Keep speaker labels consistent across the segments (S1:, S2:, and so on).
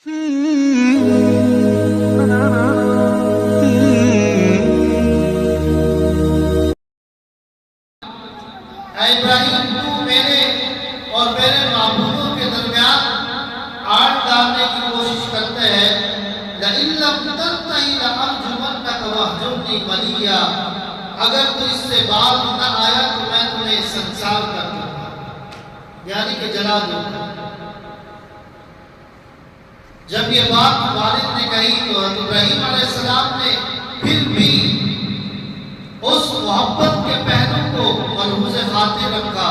S1: اے ابراہیم، تو میرے اور میرے معبودوں کے درمیان آڑ ڈالنے کی کوشش کرتے ہیں۔ لَإِن لَّمْ تَنْتَهِ لَأَرْجُمَنَّكَ وَاهْجُرْنِي مَلِيًّا، اگر تو اس سے باز نہ آیا تو میں تمہیں سنسار کر دوں گا، یعنی کہ جلا دوں گا۔ جب یہ بات والد نے کہی تو ابراہیم علیہ السلام نے پھر بھی اس محبت کے پہلو کو ملحوظ خاطر رکھا۔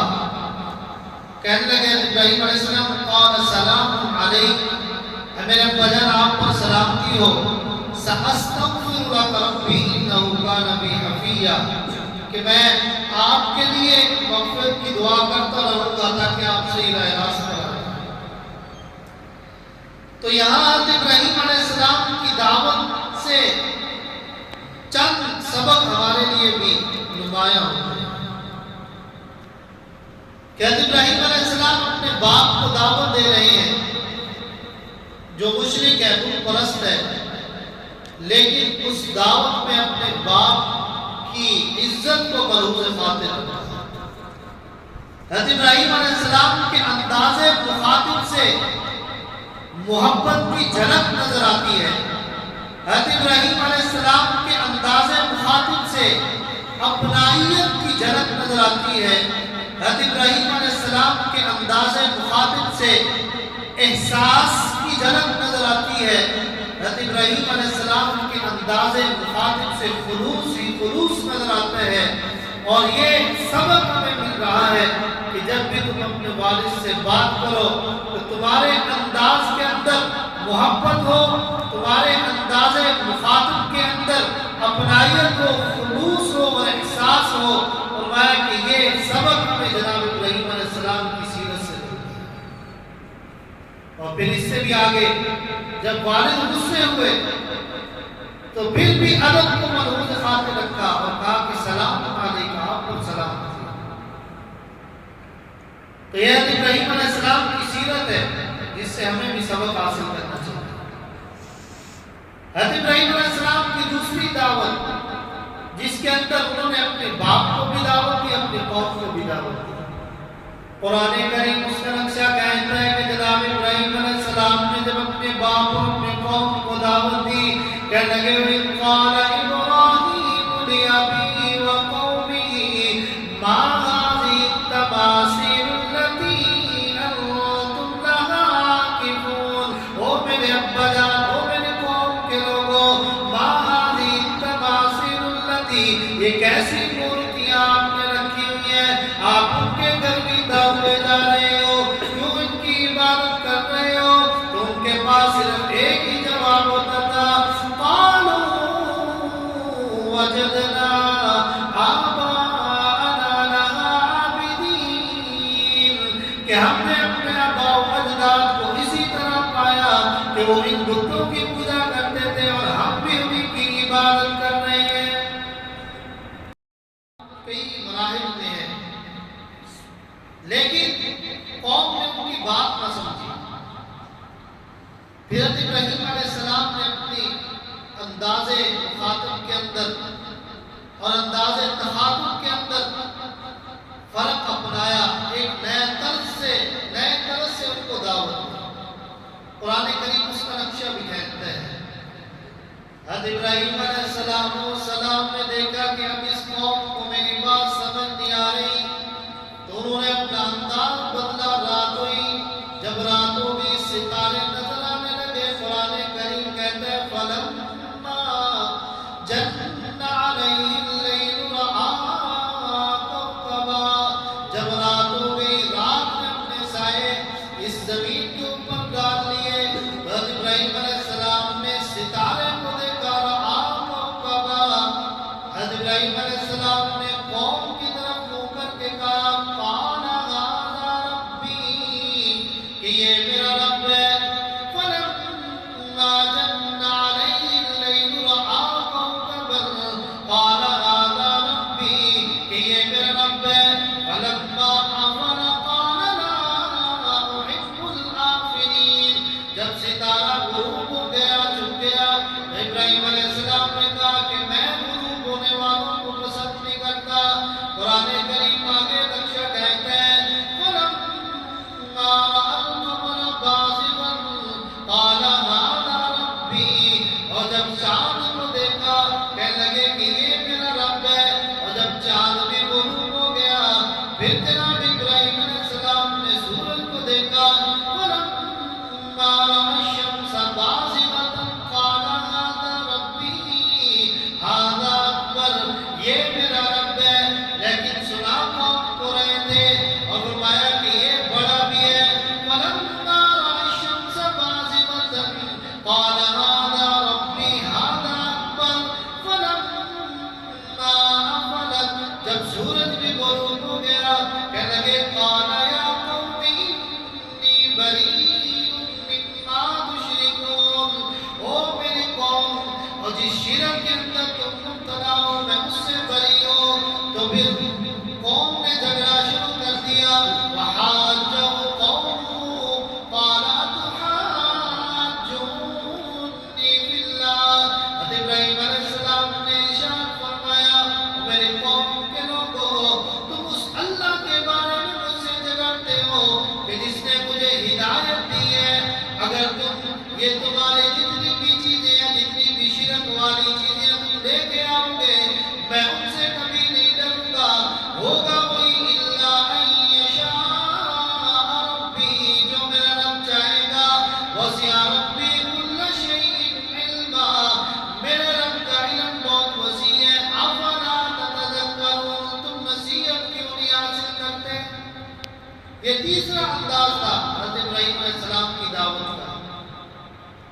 S1: کہنے لگے ابراہیم علیہ السلام، قال سلام علیک، میرے ابا جان آپ پر سلامتی ہو، سأستغفر لک ربی انہ کان بی حفیہ، کہ میں آپ کے لیے مغفرت کی دعا کرتا رہوں گا تاکہ آپ سے راہ راست پر آئے۔ تو یہاں ابراہیم علیہ السلام کی دعوت سے چند سبق ہمارے لیے بھی نمایاں ہوتے ہیں کہ ابراہیم علیہ السلام اپنے باپ کو دعوت دے رہے ہیں جو مشرک ہے، بت پرست ہے، لیکن اس دعوت میں اپنے باپ کی عزت کو ملحوظ خاطر رکھا۔ حضرت ابراہیم علیہ السلام کے انداز مخاطب سے محبت کی جھلک نظر آتی ہے۔ حضرت ابراہیم علیہ السلام کے انداز مخاطب سے اپنائیت کی جھلک نظر آتی ہے۔ حضرت ابراہیم علیہ السلام کے انداز مخاطب سے احساس کی جھلک نظر آتی ہے۔ حضرت ابراہیم علیہ السلام کے انداز مخاطب سے خلوص نظر آتا ہے۔ اور یہ سبق ہمیں مل رہا ہے کہ جب بھی تم اپنے والد سے بات کرو تو تمہارے انداز کے اندر محبت ہو، تمہارے انداز مخاطب کے اندر اپنائیت ہو، خلوص ہو اور احساس ہو۔ فرمایا کہ یہ سبق ہمیں جناب ابراہیم علیہ السلام کی سیرت سے ملتا ہے۔ اور پھر اس سے بھی آگے جب والد غصے ہوئے تو پھر بھی ادب کو ملحوظ خاطر رکھا اور کہا کہ سلام علیکم، آپ کو سلام۔ تو یہ ابراہیم علیہ السلام کی سیرت ہے جس سے ہمیں بھی سبق حاصل کرنا چاہیے۔ حضرت ابراہیم علیہ السلام کی دوسری دعوت جس کے اندر انہوں نے اپنے باپ کو بھی دعوت دی، اپنے قوم کو بھی دعوت دی۔ قرآن کریم اس کا نقشہ کہتا ہے کہ جناب ابراہیم علیہ السلام نے جب اپنے باپ اور اپنے قوم کو دعوت دی، کہنے لگے وَإِذْ قَالَ إِبْرَاهِيمُ لِأَبِيهِ وَقَوْمِهِ مَا هَٰذِهِ التَّمَاثِيلُ الَّتِي أَنتُمْ لَهَا عَاكِفُونَ۔ او میرے ابا جان، او میرے قوم کے لوگوں، مَا هَٰذِهِ التَّمَاثِيلُ الَّتِي، یہ کیسی مورتیاں آپ نے رکھی ہوئی ہیں، آپ ان کے گرویدہ ہوئے جا رہے ہو، کیوں ان کی عبادت کر رہے ہو؟ تو ان کے پاس صرف ایک ہی جواب ہوتا تھا، قَالُوا وَجَدْنَا آبَاءَنَا لَهَا عَابِدِينَ، کہ ہم نے اپنے آباء و اجداد کو اسی طرح پایا کہ وہ ان بتوں کی پوجا کرتے تھے اور ہم بھی انہیں کی عبادت کر رہے ہیں۔ کئی مراحل ہوتے ہیں لیکن قوم نے ان کی بات نہ سمجھی۔ پھر ابراہیم علیہ السلام نے اپنی انداز مخاطب کے اندر اور انداز تخاطب کے اندر فرق اپنایا، ایک نئے طرز سے ان کو دعوت دی۔ قرآن کریم اس کا نقشہ بھی کہتا ہے۔ حضرت ابراہیم علیہ السلام نے دیکھا کہ اب اس قوم کو میری بات سمجھ نہیں آ رہی، تو انہوں نے اپنا انداز بدلا۔ رات ہوئی، جب رات ہو گئی ستارے نظر آنے لگے۔ قرآن کریم کہتا ہے فَلَمَّا جَنَّ عَلَيْهِ اللَّيْلُ رَأَىٰ كَوْكَبًا، جب رات ہو گئی، رات نے اپنے سائے اس زمین کے اوپر ڈال لیے۔ حضرت ابراہیم علیہ السلام نے ستارے کو دیکھا، رَأَىٰ كَوْكَبًا۔ حضرت ابراہیم علیہ السلام اور جس شرک کے اندر تم مبتلا ہو میں اس سے بری ہوں. تو پھر قوم نے جھگڑا شروع کر دیا. وحاجہ قوم قال اتحاجونی فی اللہ. حضرت ابراہیم علیہ السلام نے ارشاد فرمایا میرے قوم کے لوگوں تم اس اللہ کے بارے میں مجھ سے جھگڑتے ہو کہ جس نے مجھے ہدایت دی ہے. اگر تم یہ تمہارے